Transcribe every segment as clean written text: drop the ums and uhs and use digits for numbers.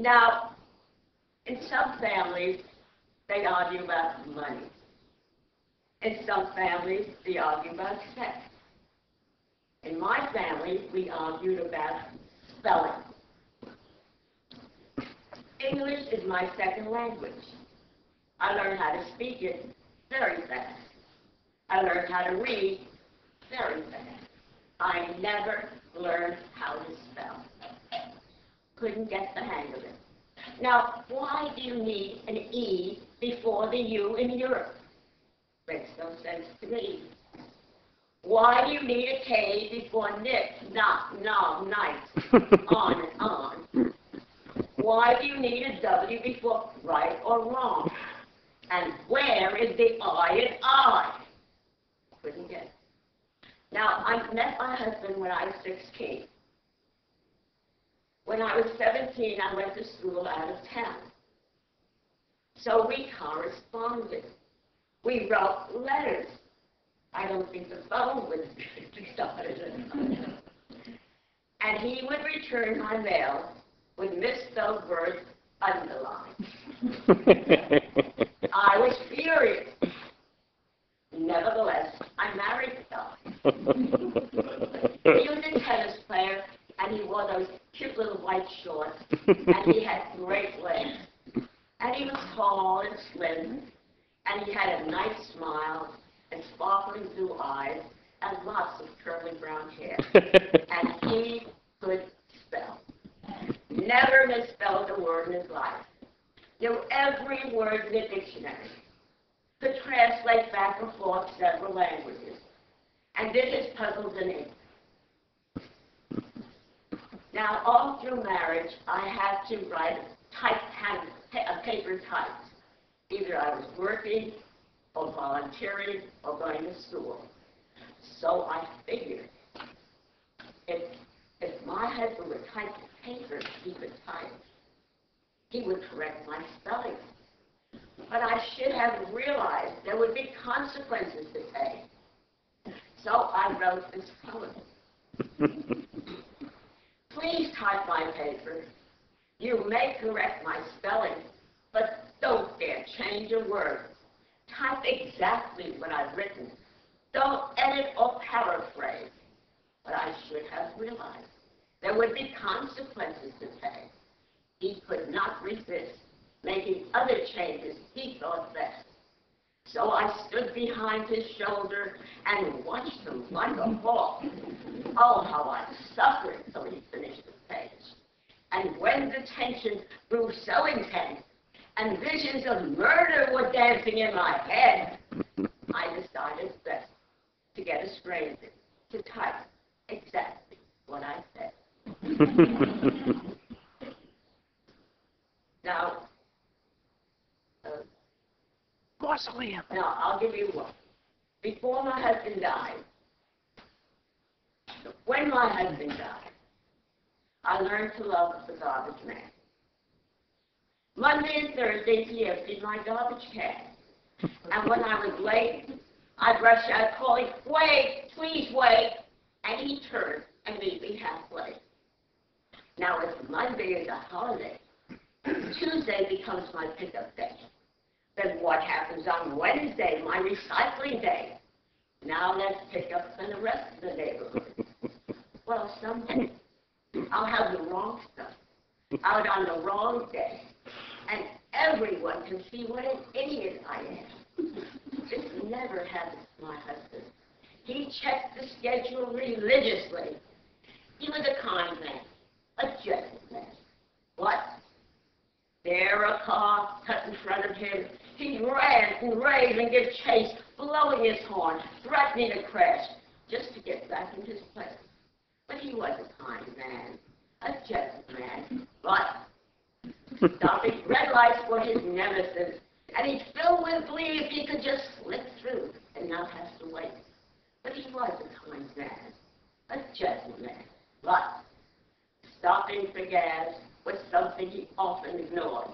Now, in some families, they argue about money. In some families, they argue about sex. In my family, we argued about spelling. English is my second language. I learned how to speak it very fast. I learned how to read very fast. I never learned how to spell. Couldn't get the hang of it. Now, why do you need an E before the U in Europe? Makes no sense to me. Why do you need a K before Nick, knock, nom, night, on and on? Why do you need a W before right or wrong? And where is the I in I? Couldn't get it. Now, I met my husband when I was 16. When I was 17, I went to school out of town. So we corresponded. We wrote letters. I don't think the phone was started. And he would return my mail with misspelled words underlined. I was furious. Nevertheless, I married the guy. He was a tennis player, and he wore those cute little white shorts, and he had great legs. And he was tall and slim, and he had a nice smile, and sparkling blue eyes, and lots of curly brown hair. And he could spell. Never misspelled a word in his life. Knew every word in the dictionary. Could translate back and forth several languages. And did his puzzles in ink. Now, all through marriage, I had to write a paper typed. Either I was working, or volunteering, or going to school. So I figured, if my husband would type the paper, he could type. He would correct my spelling. But I should have realized there would be consequences to pay. So I wrote this poem. Please type my paper. You may correct my spelling, but don't dare change a word. Type exactly what I've written. Don't edit or paraphrase. But I should have realized there would be consequences to pay. He could not resist making other changes he thought best. So I stood behind his shoulder and watched him like a hawk. Oh, how I suffered till he finished the page. And when the tension grew so intense and visions of murder were dancing in my head, I decided best to get a stranger to type exactly what I said. Now, Mausoleum. now, I'll give you one. Before my husband died, when my husband died, I learned to love the garbage man. Monday and Thursdays, he emptied my garbage can. And when I was late, I'd rush out calling, "Wait, please wait." And he turned and meet me halfway. Now, if Monday is a holiday, Tuesday becomes my pickup day. Then what happens on Wednesday, my recycling day? Now let's pick up for the rest of the neighborhood. Well, someday I'll have the wrong stuff out on the wrong day, and everyone can see what an idiot I am. This never happens to my husband. He checked the schedule religiously. He was a kind man, a gentleman. What? There a car cut in front of him. He ran and raved and gave chase, blowing his horn, threatening to crash, just to get back in his place. But he was a kind man, a gentleman. But stopping red lights for his nemesis, and he's filled with glee if he could just slip through and not have to wait. But he was a kind man, a gentleman. But stopping for gas was something he often ignored.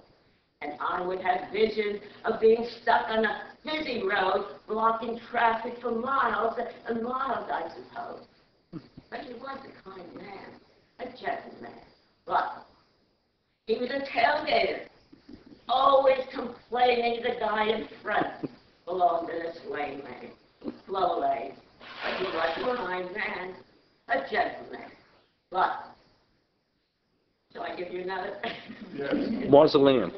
And I would have visions of being stuck on a busy road, blocking traffic for miles and miles, I suppose. But he was a kind man, a gentleman. But He was a tailgater, always complaining the guy in front belonged in a sleigh lane, slow lane. But he was a kind man, a gentleman. But, shall I give you another? Yes. Mausoleum.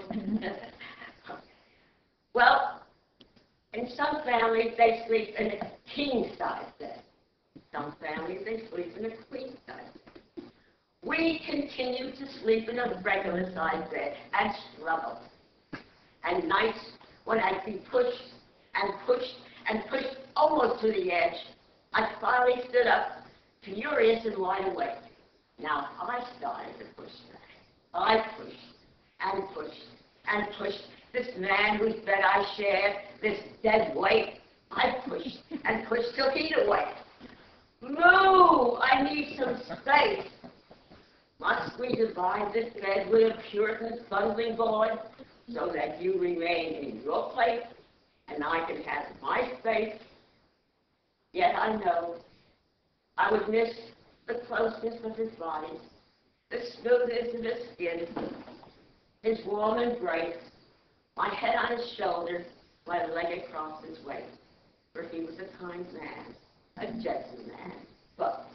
Well, in some families they sleep in a king-size bed. Some families they sleep in a queen-size bed. We continue to sleep in a regular-sized bed and struggle. And nights when I'd be pushed and pushed and pushed almost to the edge, I finally stood up, furious and wide awake. Now I started to push back. I pushed and pushed and pushed. This man whose bed I shared, this dead weight, I pushed and pushed till he'd awake. Moo! I need some space. Must we divide this bed with a Puritan's bundling board so that you remain in your place and I can have my space? Yet I know I would miss the closeness of his body, the smoothness of his skin, his warm embrace, my head on his shoulder, my leg across his waist. For he was a kind man, a gentleman, but